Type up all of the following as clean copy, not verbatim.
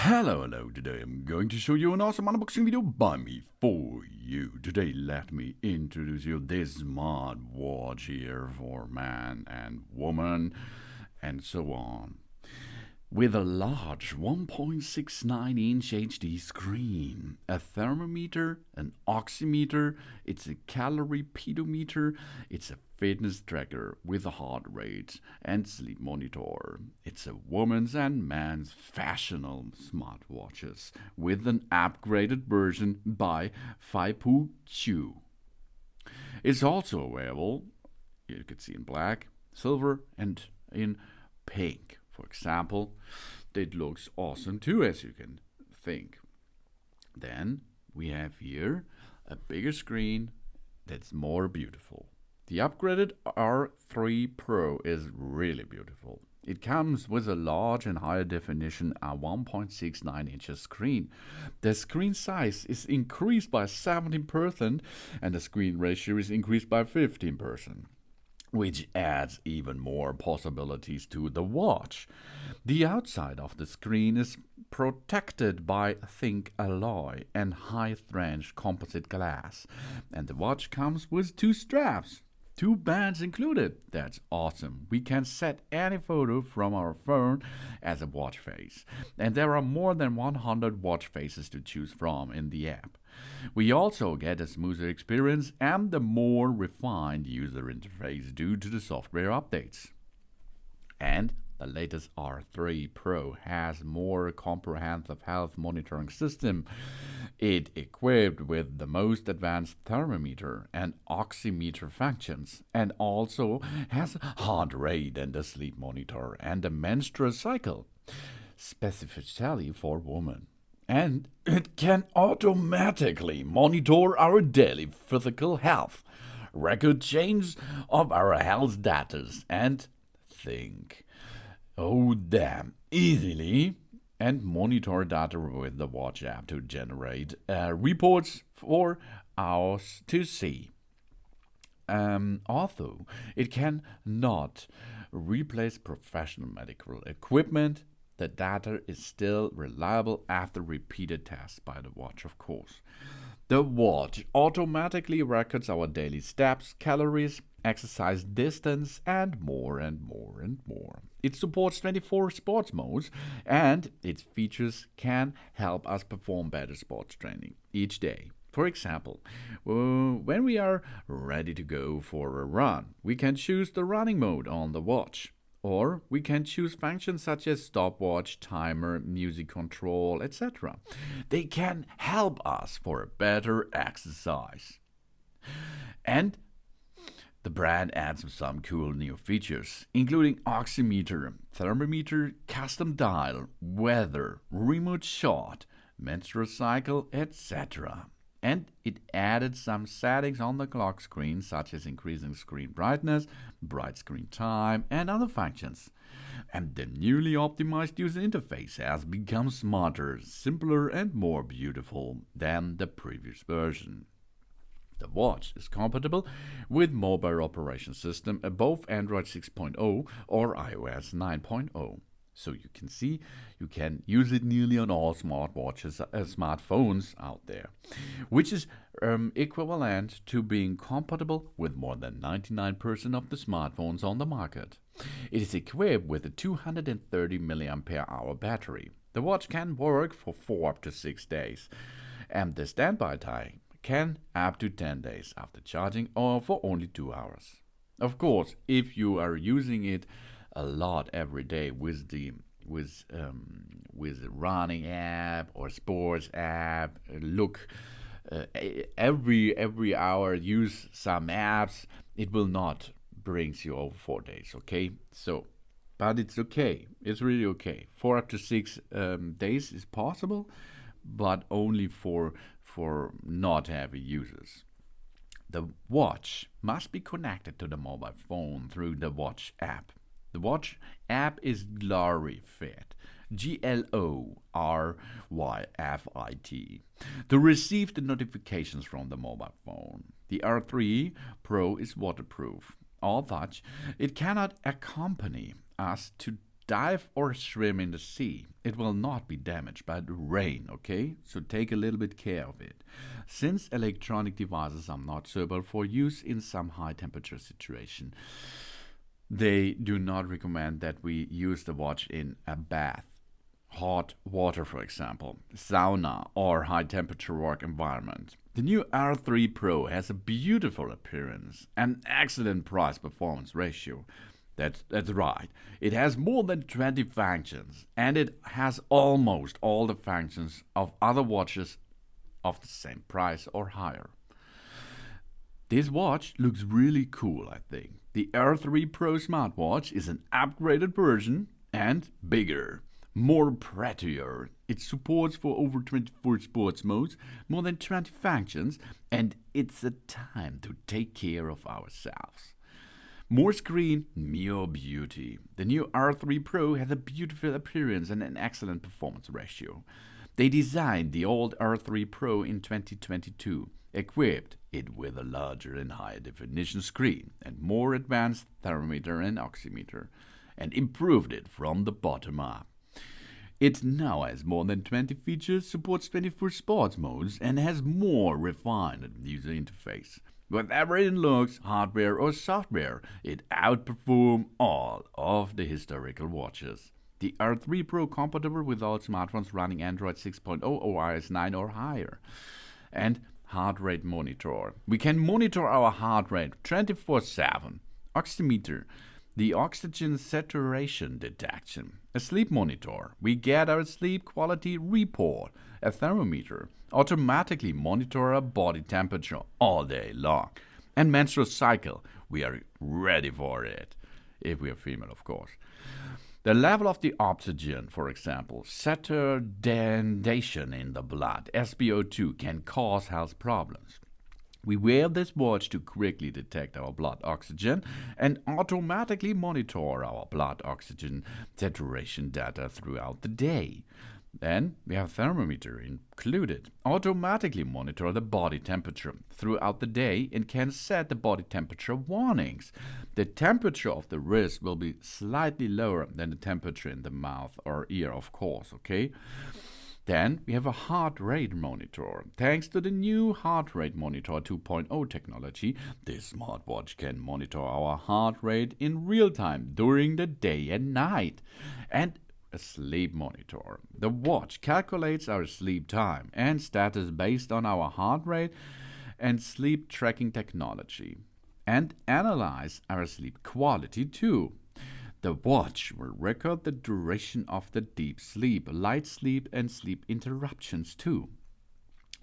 Hello, today I'm going to show you an awesome unboxing video by me for you. Today let me introduce you this smartwatch here for man and woman and so on. With a large 1.69-inch HD screen, a thermometer, an oximeter, it's a calorie pedometer, it's a fitness tracker with a heart rate and sleep monitor. It's a woman's and man's fashionable smartwatches with an upgraded version by Chu. It's also available, you can see in black, silver, and in pink. For example, it looks awesome too, as you can think. Then we have here a bigger screen that's more beautiful. The upgraded R3 Pro is really beautiful. It comes with a large and higher definition 1.69 inches screen. The screen size is increased by 17% and the screen ratio is increased by 15%. Which adds even more possibilities to the watch. The outside of the screen is protected by zinc alloy and high-strength composite glass, and the watch comes with two straps. 2 bands included. That's awesome. We can set any photo from our phone as a watch face. And there are more than 100 watch faces to choose from in the app. We also get a smoother experience and a more refined user interface due to the software updates. And the latest R3 Pro has more comprehensive health monitoring system. It equipped with the most advanced thermometer and oximeter functions, and also has heart rate and a sleep monitor and a menstrual cycle, specifically for women. And it can automatically monitor our daily physical health, record change of our health status, and think, oh damn, easily, and monitor data with the watch app to generate reports for us to see. Although it cannot replace professional medical equipment, the data is still reliable after repeated tests by the watch, of course. The watch automatically records our daily steps, calories, exercise distance, and more and more and more. It supports 24 sports modes, and its features can help us perform better sports training each day. For example, when we are ready to go for a run, we can choose the running mode on the watch. Or we can choose functions such as stopwatch, timer, music control, etc. They can help us for a better exercise. And the brand adds some cool new features, including oximeter, thermometer, custom dial, weather, remote shot, menstrual cycle, etc. And it added some settings on the clock screen, such as increasing screen brightness, bright screen time, and other functions. And the newly optimized user interface has become smarter, simpler, and more beautiful than the previous version. The watch is compatible with mobile operation system above Android 6.0 or iOS 9.0. So you can see, you can use it nearly on all smartwatches, smartphones out there, which is equivalent to being compatible with more than 99% of the smartphones on the market. It is equipped with a 230 mAh battery. The watch can work for 4 up to 6 days, and the standby time can up to 10 days after charging or for only 2 hours. Of course, if you are using it a lot every day with the running app or sports app, every hour use some apps, it will not brings you over 4 days, okay? So, but it's okay, it's really okay. 4 up to 6 days is possible, but only for not heavy users. The watch must be connected to the mobile phone through the watch app. The watch app is Calorie Fit, Gloryyfit, to receive the notifications from the mobile phone. The R3 Pro is waterproof, although it cannot accompany us to dive or swim in the sea, it will not be damaged by the rain, okay? So take a little bit care of it. Since electronic devices are not suitable for use in some high temperature situation, they do not recommend that we use the watch in a bath, hot water, for example, sauna, or high temperature work environment. The new R3 Pro has a beautiful appearance and excellent price performance ratio. That's right. It has more than 20 functions, and it has almost all the functions of other watches of the same price or higher. This watch looks really cool, I think. The R3 Pro smartwatch is an upgraded version and bigger, more prettier. It supports for over 24 sports modes, more than 20 functions, and it's a time to take care of ourselves. More screen, more beauty. The new R3 Pro has a beautiful appearance and an excellent performance ratio. They designed the old R3 Pro in 2022, equipped it with a larger and higher definition screen and more advanced thermometer and oximeter, and improved it from the bottom up. It now has more than 20 features, supports 24 sports modes, and has more refined user interface. Whatever in looks, hardware or software, it outperforms all of the historical watches. The R3 Pro compatible with all smartphones running Android 6.0 or iOS 9 or higher. And heart rate monitor. We can monitor our heart rate 24/7. Oximeter, the oxygen saturation detection. A sleep monitor. We get our sleep quality report. A thermometer. Automatically monitor our body temperature all day long. And menstrual cycle. We are ready for it. If we are female, of course. The level of the oxygen, for example, saturation in the blood, SpO2, can cause health problems. We wear this watch to quickly detect our blood oxygen and automatically monitor our blood oxygen saturation data throughout the day. Then we have thermometer included. Automatically monitor the body temperature throughout the day and can set the body temperature warnings. The temperature of the wrist will be slightly lower than the temperature in the mouth or ear, of course, okay? Then we have a heart rate monitor. Thanks to the new heart rate monitor 2.0 technology, this smartwatch can monitor our heart rate in real time during the day and night. And a sleep monitor. The watch calculates our sleep time and status based on our heart rate and sleep tracking technology, and analyze our sleep quality too. The watch will record the duration of the deep sleep, light sleep, and sleep interruptions too.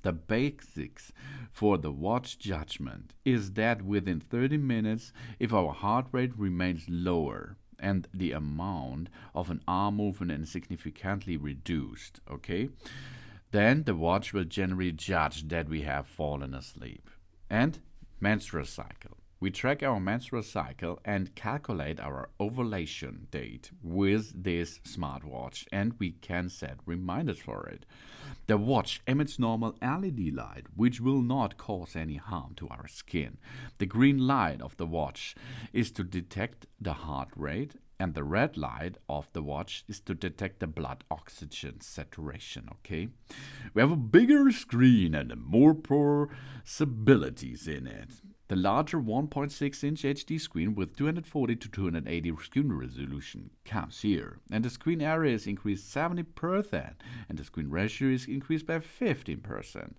The basics for the watch judgment is that within 30 minutes, if our heart rate remains lower, and the amount of an arm movement is significantly reduced, okay? Then the watch will generally judge that we have fallen asleep. And menstrual cycle. We track our menstrual cycle and calculate our ovulation date with this smartwatch, and we can set reminders for it. The watch emits normal LED light, which will not cause any harm to our skin. The green light of the watch is to detect the heart rate, and the red light of the watch is to detect the blood oxygen saturation, okay? We have a bigger screen and more possibilities in it. The larger 1.6-inch HD screen with 240 to 280 screen resolution comes here, and the screen area is increased 70%, and the screen ratio is increased by 15%.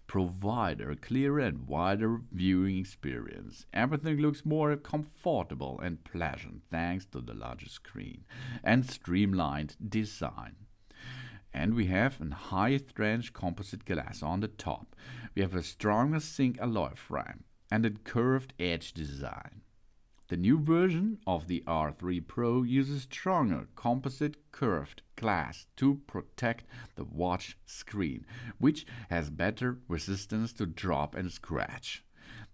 Provide a clearer and wider viewing experience. Everything looks more comfortable and pleasant thanks to the larger screen and streamlined design. And we have a high-strength composite glass on the top. We have a stronger zinc alloy frame and a curved edge design. The new version of the R3 Pro uses stronger composite curved glass to protect the watch screen, which has better resistance to drop and scratch.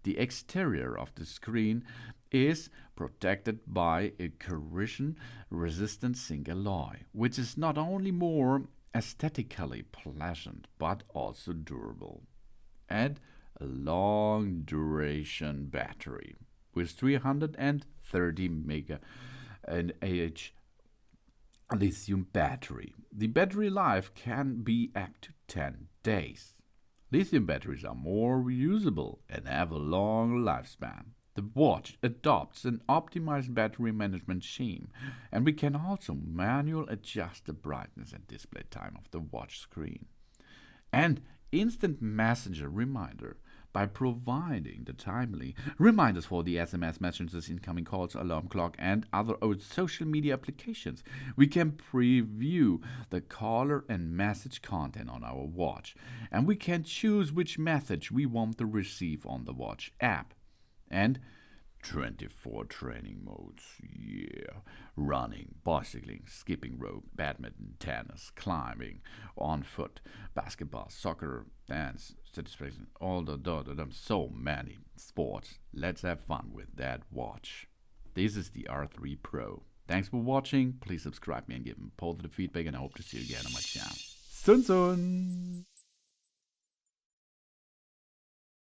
The exterior of the screen is protected by a corrosion-resistant zinc alloy, which is not only more aesthetically pleasant but also durable. And a long duration battery with 330 mAh Lithium battery. The battery life can be up to 10 days. Lithium batteries are more reusable and have a long lifespan. The watch adopts an optimized battery management scheme, and we can also manually adjust the brightness and display time of the watch screen. And instant messenger reminder. By providing the timely reminders for the SMS messages, incoming calls, alarm clock, and other old social media applications, we can preview the caller and message content on our watch, and we can choose which message we want to receive on the watch app. And 24 training modes, yeah. Running, bicycling, skipping rope, badminton, tennis, climbing, on foot, basketball, soccer, dance, satisfaction, so many sports. Let's have fun with that watch. This is the R3 Pro. Thanks for watching. Please subscribe me and give me positive feedback, and I hope to see you again on my channel. Sun Sun!